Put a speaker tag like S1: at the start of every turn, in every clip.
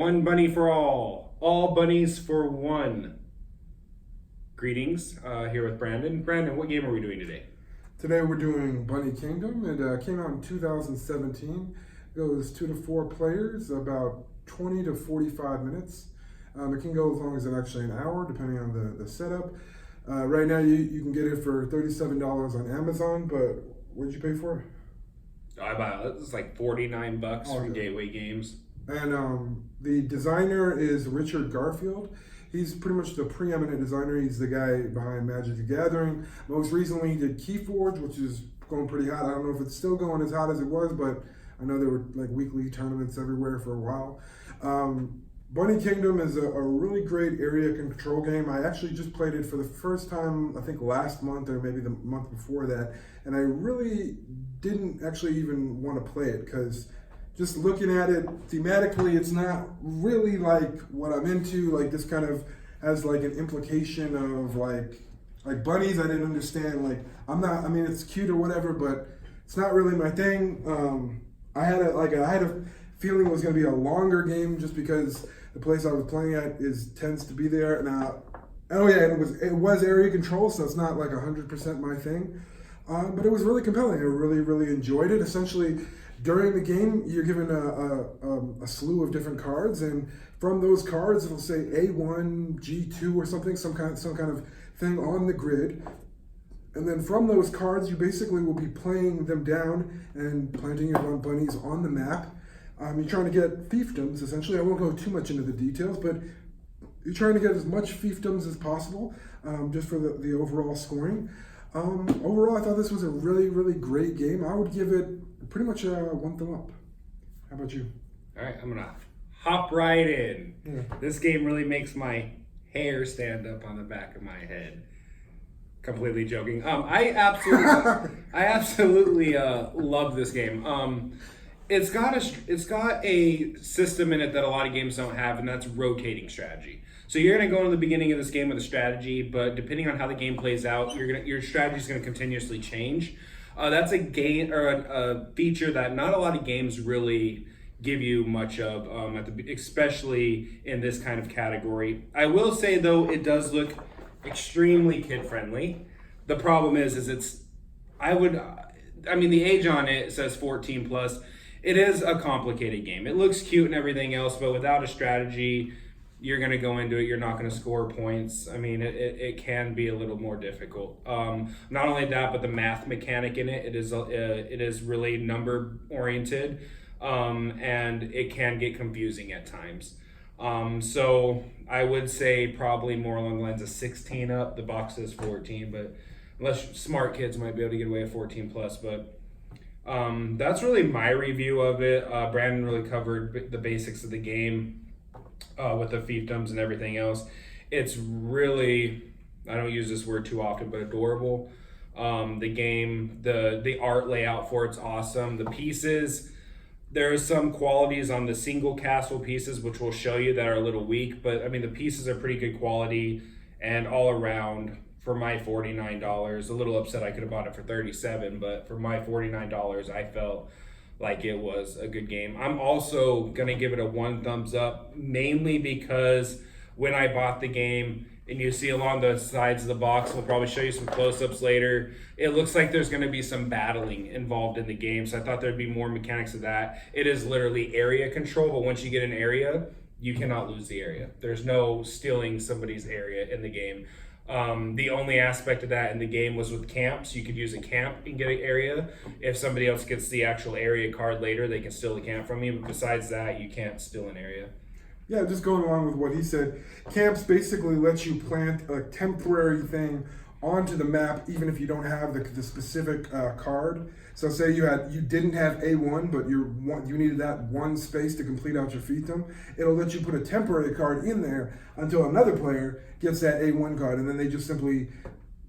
S1: One bunny for all bunnies for one. Greetings, here with Brandon. Brandon, what game are we doing today?
S2: Today we're doing Bunny Kingdom. It came out in 2017. It goes 2 to 4 players, about 20 to 45 minutes. It can go as long as actually an hour, depending on the setup. Right now you can get it for $37 on Amazon, but what did you pay for it?
S1: I bought it. It's like $49 from Gateway Games.
S2: And the designer is Richard Garfield. He's pretty much the preeminent designer. He's the guy behind Magic the Gathering. Most recently, he did Keyforge, which is going pretty hot. I don't know if it's still going as hot as it was, but I know there were like weekly tournaments everywhere for a while. Bunny Kingdom is a really great area control game. I actually just played it for the first time, I think last month or maybe the month before that, and I really didn't actually even want to play it because just looking at it thematically, it's not really like what I'm into. Like this kind of has like an implication of like bunnies. I didn't understand. Like I mean, it's cute or whatever, but it's not really my thing. I had a feeling it was going to be a longer game just because the place I was playing at tends to be there. Now, oh yeah, it was area control, so it's not like 100% my thing. But it was really compelling. I really enjoyed it. Essentially, during the game, you're given a slew of different cards, and from those cards, it'll say A1, G2, or something, some kind of thing on the grid. And then from those cards, you basically will be playing them down and planting your bunnies on the map. You're trying to get fiefdoms, essentially. I won't go too much into the details, but you're trying to get as much fiefdoms as possible, just for the overall scoring. Overall, I thought this was a really great game. I would give it pretty much a 1 thumb up. How about you?
S1: All right, I'm gonna hop right in.
S2: Yeah.
S1: This game really makes my hair stand up on the back of my head. Completely joking. I absolutely love this game. It's got a system in it that a lot of games don't have, and that's rotating strategy. So you're going to go into the beginning of this game with a strategy, but depending on how the game plays out, your strategy is going to continuously change. That's a game or a feature that not a lot of games really give you much of, especially in this kind of category. I will say though, it does look extremely kid friendly. The problem is the age on it says 14 plus. It is a complicated game. It looks cute and everything else, but without a strategy, you're going to go into it, you're not going to score points. I mean, it can be a little more difficult. Not only that, but the math mechanic in it is really number oriented, and it can get confusing at times. So I would say probably more along the lines of 16 up. The box says 14, but unless smart kids might be able to get away with 14 plus, but that's really my review of it. Brandon really covered the basics of the game. With the fiefdoms and everything else. It's really, I don't use this word too often, but adorable. The game, the art layout for it's awesome. The pieces, there are some qualities on the single castle pieces which we'll show you that are a little weak, but I mean the pieces are pretty good quality and all around for my $49. A little upset I could have bought it for $37, but for my $49 I felt like it was a good game. I'm also going to give it a 1 thumbs up, mainly because when I bought the game, and you see along the sides of the box, we'll probably show you some close-ups later, it looks like there's going to be some battling involved in the game, so I thought there'd be more mechanics of that. It is literally area control, but once you get an area, you cannot lose the area. There's no stealing somebody's area in the game. The only aspect of that in the game was with camps. You could use a camp and get an area. If somebody else gets the actual area card later, they can steal the camp from you. But besides that, you can't steal an area.
S2: Yeah, just going along with what he said, camps basically let you plant a temporary thing onto the map, even if you don't have the specific card. So say you didn't have A1, but you needed that one space to complete out your fiefdom. It'll let you put a temporary card in there until another player gets that A1 card, and then they just simply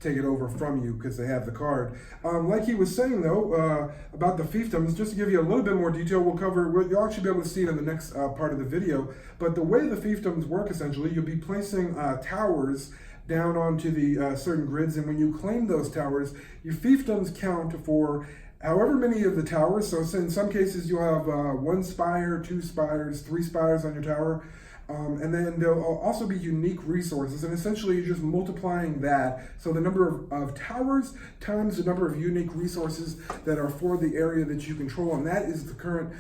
S2: take it over from you because they have the card. Like he was saying though, about the fiefdoms, just to give you a little bit more detail, you'll actually be able to see it in the next part of the video. But the way the fiefdoms work, essentially, you'll be placing towers down onto the certain grids, and when you claim those towers, your fiefdoms count for however many of the towers. So in some cases you'll have 1 spire, 2 spires, 3 spires on your tower. And then there'll also be unique resources, and essentially you're just multiplying that. So the number of towers times the number of unique resources that are for the area that you control, and that is the current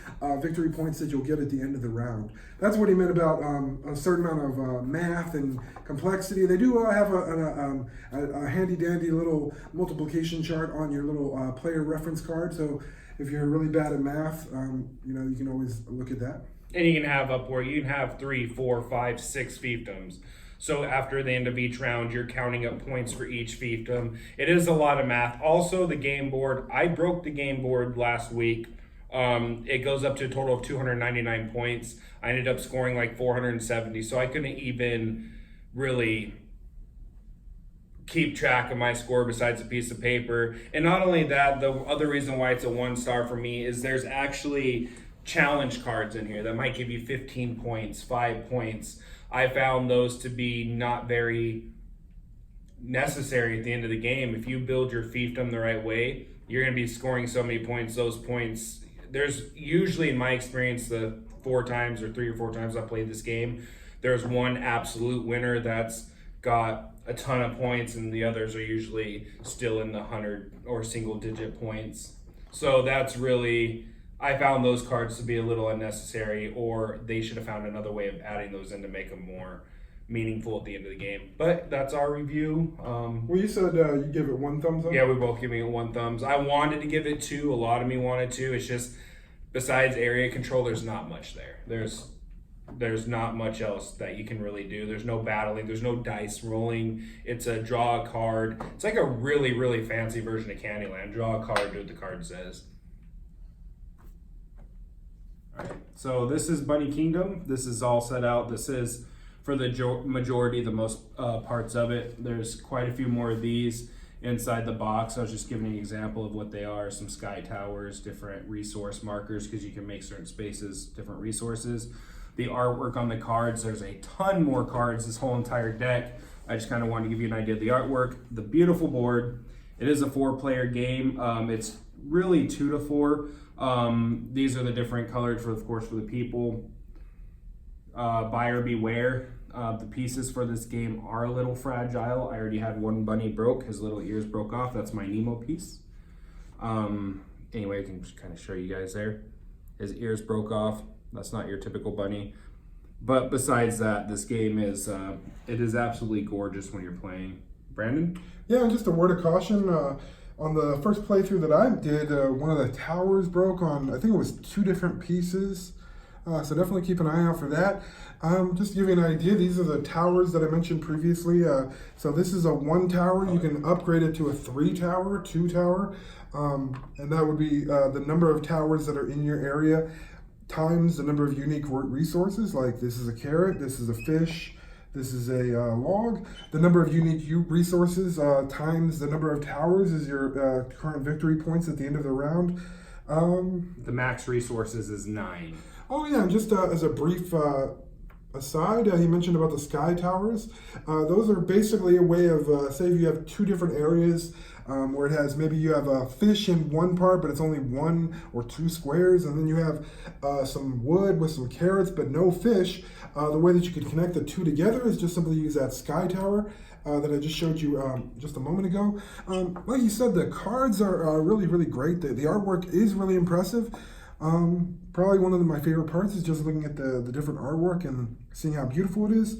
S2: victory points that you'll get at the end of the round. That's what he meant about a certain amount of math and complexity. They do have a handy dandy little multiplication chart on your little player reference card. So if you're really bad at math, you know, you can always look at that.
S1: And you can have upward, you can have 3, 4, 5, 6 fiefdoms. So after the end of each round, you're counting up points for each fiefdom. It is a lot of math. Also, the game board, I broke the game board last week. It goes up to a total of 299 points. I ended up scoring like 470, so I couldn't even really keep track of my score besides a piece of paper. And not only that, the other reason why it's a 1-star for me is there's actually challenge cards in here that might give you 15 points, 5 points. I found those to be not very necessary at the end of the game. If you build your fiefdom the right way, you're going to be scoring so many points. Those points, there's usually, in my experience, the 4 times or 3 or 4 times I played this game, there's one absolute winner that's got a ton of points, and the others are usually still in the 100 or single digit points. So that's really, I found those cards to be a little unnecessary, or they should have found another way of adding those in to make them more meaningful at the end of the game. But that's our review.
S2: Well, you said you give it 1 thumbs up?
S1: Yeah, we're both giving it 1 thumbs. I wanted to give it 2. A lot of me wanted to. It's just, besides area control, there's not much there. There's not much else that you can really do. There's no battling. There's no dice rolling. It's a draw a card. It's like a really, really fancy version of Candyland. Draw a card, do what the card says. Alright, so this is Bunny Kingdom. This is all set out. This is, for the majority, the most parts of it. There's quite a few more of these inside the box. I was just giving an example of what they are. Some sky towers, different resource markers, because you can make certain spaces different resources. The artwork on the cards, there's a ton more cards, this whole entire deck. I just kind of wanted to give you an idea of the artwork. The beautiful board. It is a 4-player game. It's really 2 to 4. These are the different colored for, of course, for the people. Buyer beware. The pieces for this game are a little fragile. I already had one bunny broke. His little ears broke off. That's my Nemo piece. Anyway, I can just kind of show you guys there. His ears broke off. That's not your typical bunny. But besides that, this game is, it is absolutely gorgeous when you're playing. Brandon?
S2: Yeah, and just a word of caution. On the first playthrough that I did, one of the towers broke on, I think it was 2 different pieces. So definitely keep an eye out for that. Just to give you an idea, these are the towers that I mentioned previously. So this is a 1 tower. You can upgrade it to a 3 tower, 2 tower. And that would be the number of towers that are in your area times the number of unique resources. Like this is a carrot, this is a fish, this is a log. The number of unique resources times the number of towers is your current victory points at the end of the round.
S1: The max resources is 9.
S2: Oh yeah, and just as a brief aside, he mentioned about the sky towers. Those are basically a way of, say if you have 2 different areas where it has, maybe you have a fish in one part, but it's only 1 or 2 squares, and then you have some wood with some carrots, but no fish. The way that you could connect the 2 together is just simply use that sky tower that I just showed you just a moment ago. Like you said, the cards are really, really great. The artwork is really impressive. Probably one of my favorite parts is just looking at the different artwork and seeing how beautiful it is.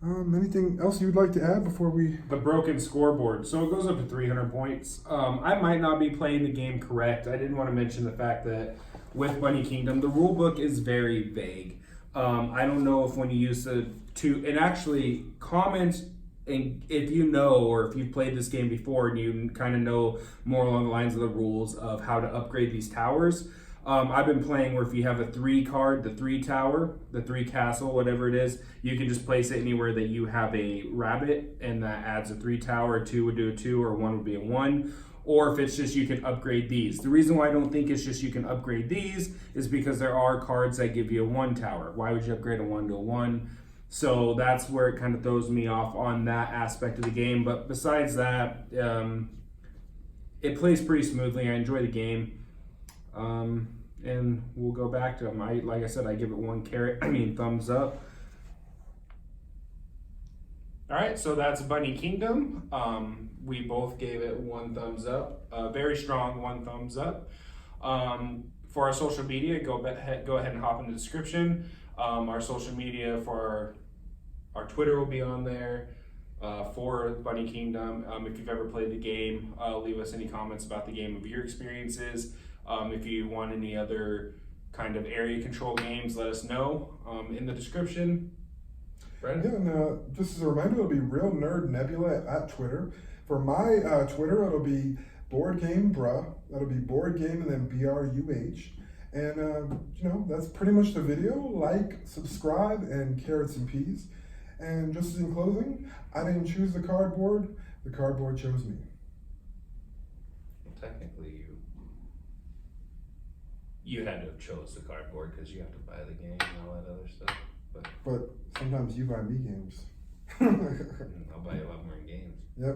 S2: Anything else you'd like to add before we...
S1: The broken scoreboard. So it goes up to 300 points. I might not be playing the game correct. I didn't want to mention the fact that with Bunny Kingdom, the rule book is very vague. I don't know if when you use and actually comment and if you know, or if you've played this game before and you kind of know more along the lines of the rules of how to upgrade these towers. I've been playing where if you have a 3 card, the 3 tower, the 3 castle, whatever it is, you can just place it anywhere that you have a rabbit, and that adds a 3 tower. A 2 would do a 2, or 1 would be a 1. Or if it's just you can upgrade these. The reason why I don't think it's just you can upgrade these is because there are cards that give you a 1 tower. Why would you upgrade a 1 to a 1? So that's where it kind of throws me off on that aspect of the game. But besides that, it plays pretty smoothly. I enjoy the game. And we'll go back to them. Like I said, I give it one thumbs up. All right, so that's Bunny Kingdom. We both gave it one thumbs up. Very strong one thumbs up. For our social media, go ahead and hop in the description. Our social media for our Twitter will be on there for Bunny Kingdom. If you've ever played the game, leave us any comments about the game of your experiences. If you want any other kind of area control games, let us know in the description. Brandon?
S2: Yeah, and just as a reminder, it'll be Real Nerd Nebula at Twitter. For my Twitter, it'll be Board Game Bruh. That'll be Board Game and then BRUH. And that's pretty much the video. Like, subscribe, and carrots and peas. And just in closing, I didn't choose the cardboard chose me.
S1: Well, technically, you had to have chose the cardboard because you have to buy the game and all that other stuff.
S2: But sometimes you buy me games.
S1: I'll buy you a lot more games.
S2: Yep.